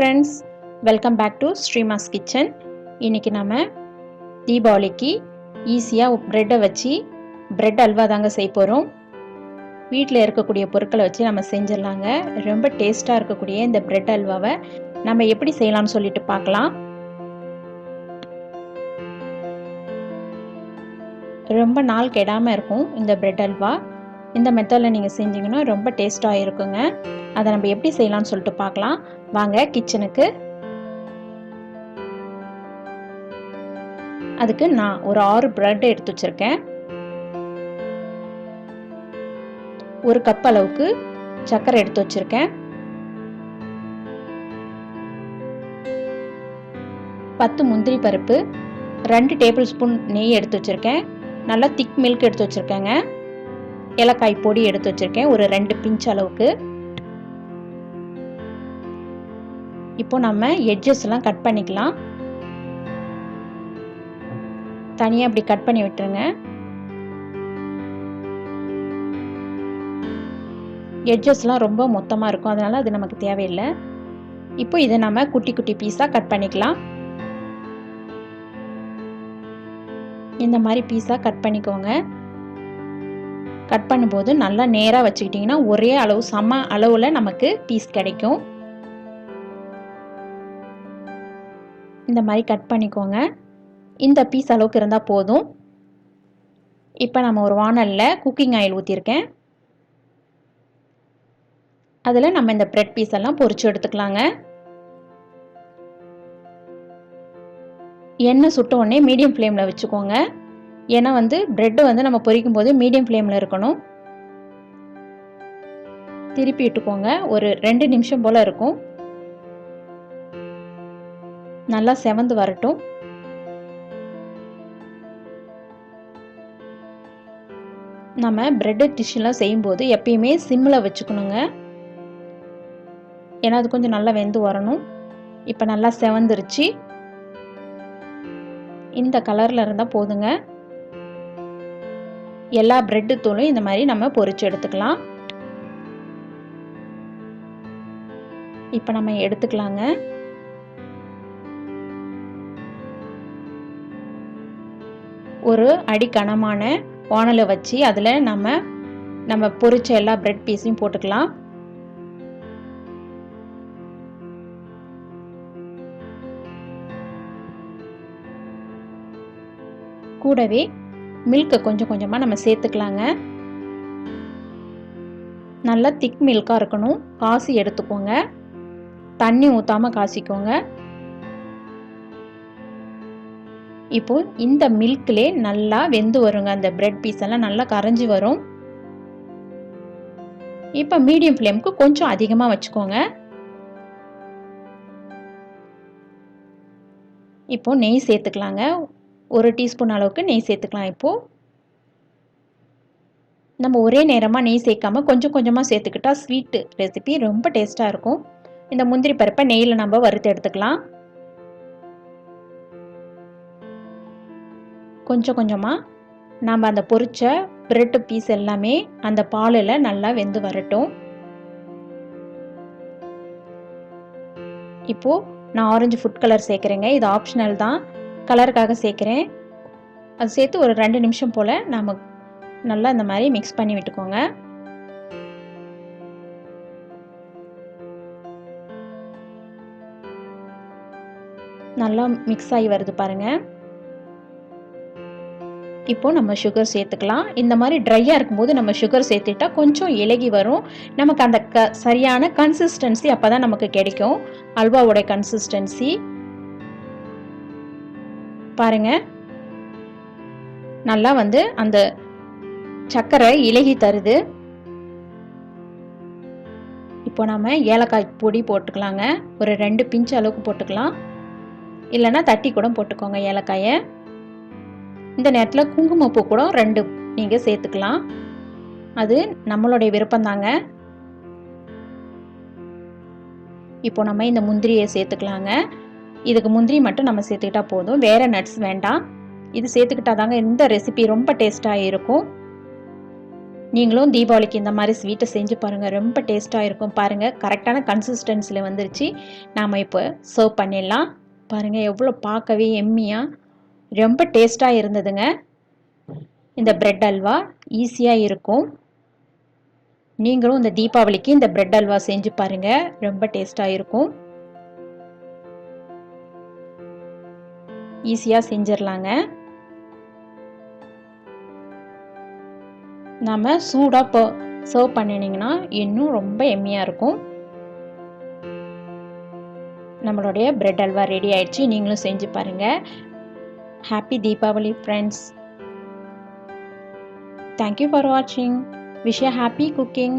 Friends, welcome back to Sreema's kitchen. இன்றைக்கி நம்ம தீபாவளிக்கு ஈஸியாக ப்ரெட்டை வச்சு ப்ரெட் அல்வா தாங்க செய்ய போகிறோம். வீட்டில் இருக்கக்கூடிய பொருட்களை வச்சு நம்ம செஞ்சிடலாங்க. ரொம்ப டேஸ்ட்டாக இருக்கக்கூடிய இந்த ப்ரெட் அல்வாவை நம்ம எப்படி செய்யலாம்னு சொல்லிட்டு பார்க்கலாம். ரொம்ப நாள் கெடாமல் இருக்கும் இந்த ப்ரெட் அல்வா. இந்த மெத்தடில் நீங்கள் செஞ்சிங்கன்னா ரொம்ப டேஸ்ட்டாக இருக்குங்க. அதை நம்ம எப்படி செய்யலாம்னு சொல்லிட்டு பார்க்கலாம். வாங்க கிச்சனுக்கு. அதுக்கு நான் ஒரு 6 பிரெட் எடுத்து வச்சிருக்கேன். 1 கப் அளவுக்கு சர்க்கரை எடுத்து வச்சிருக்கேன். 10 முந்திரி பருப்பு, 2 டேபிள் ஸ்பூன் நெய் எடுத்து வச்சிருக்கேன். நல்லா திக் மில்க் எடுத்து வச்சிருக்கேங்க. ஏலக்காய் பொடி எடுத்து வச்சிருக்கேன் ஒரு 2 பிஞ்ச் அளவுக்கு. இப்போ நம்ம எட்ஜஸ் எல்லாம் கட் பண்ணிக்கலாம். தனியாக அப்படி கட் பண்ணி விட்டுருங்க. எட்ஜஸ்லாம் ரொம்ப மொத்தமாக இருக்கும், அதனால அது நமக்கு தேவையில்லை. இப்போ இதை நம்ம குட்டி குட்டி பீஸாக கட் பண்ணிக்கலாம். இந்த மாதிரி பீஸாக கட் பண்ணிக்கோங்க. கட் பண்ணும்போது நல்லா நேராக வச்சுக்கிட்டிங்கன்னா ஒரே அளவு சம அளவில் நமக்கு பீஸ் கிடைக்கும். இந்த மாதிரி கட் பண்ணிக்கோங்க. இந்த பீஸ் அளவுக்கு இருந்தால் போதும். இப்போ நம்ம ஒரு வானலில் குக்கிங் ஆயில் ஊற்றிருக்கேன். அதில் நம்ம இந்த பிரெட் பீஸ் எல்லாம் பொரிச்சு எடுத்துக்கலாங்க. எண்ணெய் சுட்ட உடனே மீடியம் ஃப்ளேமில் வச்சுக்கோங்க. ஏன்னா பிரெட்டு நம்ம பொரிக்கும் போது மீடியம் ஃப்ளேமில் இருக்கணும். திருப்பி விட்டுக்கோங்க. ஒரு 2 நிமிஷம் போல் இருக்கும். நல்லா செவந்து வரட்டும். நம்ம பிரெட் டிஷ்ஷெல்லாம் செய்யும்போது எப்பயுமே சிம்மில் வச்சுக்கணுங்க. ஏன்னா அது கொஞ்சம் நல்லா வெந்து வரணும். இப்போ நல்லா செவந்துருச்சு. இந்த கலரில் இருந்தால் போதுங்க. எல்லா பிரெட்டு தூளும் இந்த மாதிரி நம்ம பொரிச்சு எடுத்துக்கலாம். இப்போ நம்ம எடுத்துக்கலாங்க. ஒரு அடி கனமான வானலை வச்சு அதில் நம்ம பொரிச்ச எல்லா பிரெட் பீஸையும் போட்டுக்கலாம். கூடவே மில்கை கொஞ்சம் கொஞ்சமாக நம்ம சேர்த்துக்கலாங்க. நல்லா திக் மில்காக இருக்கணும். காசி எடுத்துக்கோங்க. தண்ணி ஊற்றாமல் காசிக்கோங்க. இப்போ இந்த மில்க்லே நல்லா வெந்து வருங்க. அந்த பிரெட் பீஸ் எல்லாம் நல்லா கரைஞ்சி வரும். இப்போ மீடியம் ஃப்ளேமுக்கு கொஞ்சம் அதிகமாக வச்சுக்கோங்க. இப்போ நெய் சேர்த்துக்கலாங்க. 1 டீஸ்பூன் அளவுக்கு நெய் சேர்த்துக்கலாம். இப்போ நம்ம ஒரே நேரமாக நெய் சேர்க்காம கொஞ்சம் கொஞ்சமாக சேர்த்துக்கிட்டா ஸ்வீட் ரெசிபி ரொம்ப டேஸ்ட்டாக இருக்கும். இந்த முந்திரி பருப்பை நெய்யில் நம்ம வறுத்து எடுத்துக்கலாம். கொஞ்சம் கொஞ்சமாக நம்ம அந்த பொரிச்ச பிரெட் பீஸ் எல்லாமே அந்த பாலில் நல்லா வெந்து வரட்டும். இப்போது நான் ஆரஞ்சு ஃபுட் கலர் சேர்க்குறேங்க. இது ஆப்ஷனல் தான், கலருக்காக சேர்க்குறேன். அது சேர்த்து ஒரு 2 நிமிஷம் போல் நம்ம நல்லா இந்த மாதிரி மிக்ஸ் பண்ணி விட்டுக்கோங்க. நல்லா மிக்ஸ் ஆகி வருது பாருங்கள். இப்போ நம்ம சுகர் சேர்த்துக்கலாம். இந்த மாதிரி ட்ரையாக இருக்கும்போது நம்ம சுகர் சேர்த்துட்டா கொஞ்சம் இலகி வரும். நமக்கு அந்த சரியான கன்சிஸ்டன்சி அப்போ தான் நமக்கு கிடைக்கும். அல்வாவோட கன்சிஸ்டன்சி பாருங்க. நல்லா அந்த சர்க்கரை இலகி தருது. இப்போ நம்ம ஏலக்காய் பொடி போட்டுக்கலாங்க. ஒரு 2 பிஞ்ச் அளவுக்கு போட்டுக்கலாம். இல்லைன்னா தட்டி கூட போட்டுக்கோங்க ஏலக்காயை. இந்த நேரத்தில் குங்குமப்பூ கூட 2 நீங்கள் சேர்த்துக்கலாம். அது நம்மளுடைய விருப்பம்தாங்க. இப்போ நம்ம இந்த முந்திரியை சேர்த்துக்கலாங்க. இதுக்கு முந்திரி மட்டும் நம்ம சேர்த்துக்கிட்டா போதும், வேறு நட்ஸ் வேண்டாம். இது சேர்த்துக்கிட்டா தாங்க இந்த ரெசிபி ரொம்ப டேஸ்ட்டாக இருக்கும். நீங்களும் தீபாவளிக்கு இந்த மாதிரி ஸ்வீட்டை செஞ்சு பாருங்கள், ரொம்ப டேஸ்ட்டாக இருக்கும். பாருங்கள், கரெக்டான கன்சிஸ்டன்சியில் வந்துருச்சு. நாம் இப்போ சர்வ் பண்ணிடலாம். பாருங்கள், எவ்வளோ பார்க்கவே எம்மியாக ரொம்ப டேஸ்ட்டாக இருந்ததுங்க. இந்த பிரெட் அல்வா ஈஸியாக இருக்கும். நீங்களும் இந்த தீபாவளிக்கு இந்த பிரெட் அல்வா செஞ்சு பாருங்கள், ரொம்ப டேஸ்ட்டாக இருக்கும். ஈஸியாக செஞ்சிடலாங்க. நம்ம சூடாக சர்வ் பண்ணினீங்கன்னா இன்னும் ரொம்ப எம்மியாக இருக்கும். நம்மளுடைய பிரெட் அல்வா ரெடி ஆயிடுச்சு. நீங்களும் செஞ்சு பாருங்கள். Happy Deepavali friends. Thank you for watching. Wish you happy cooking.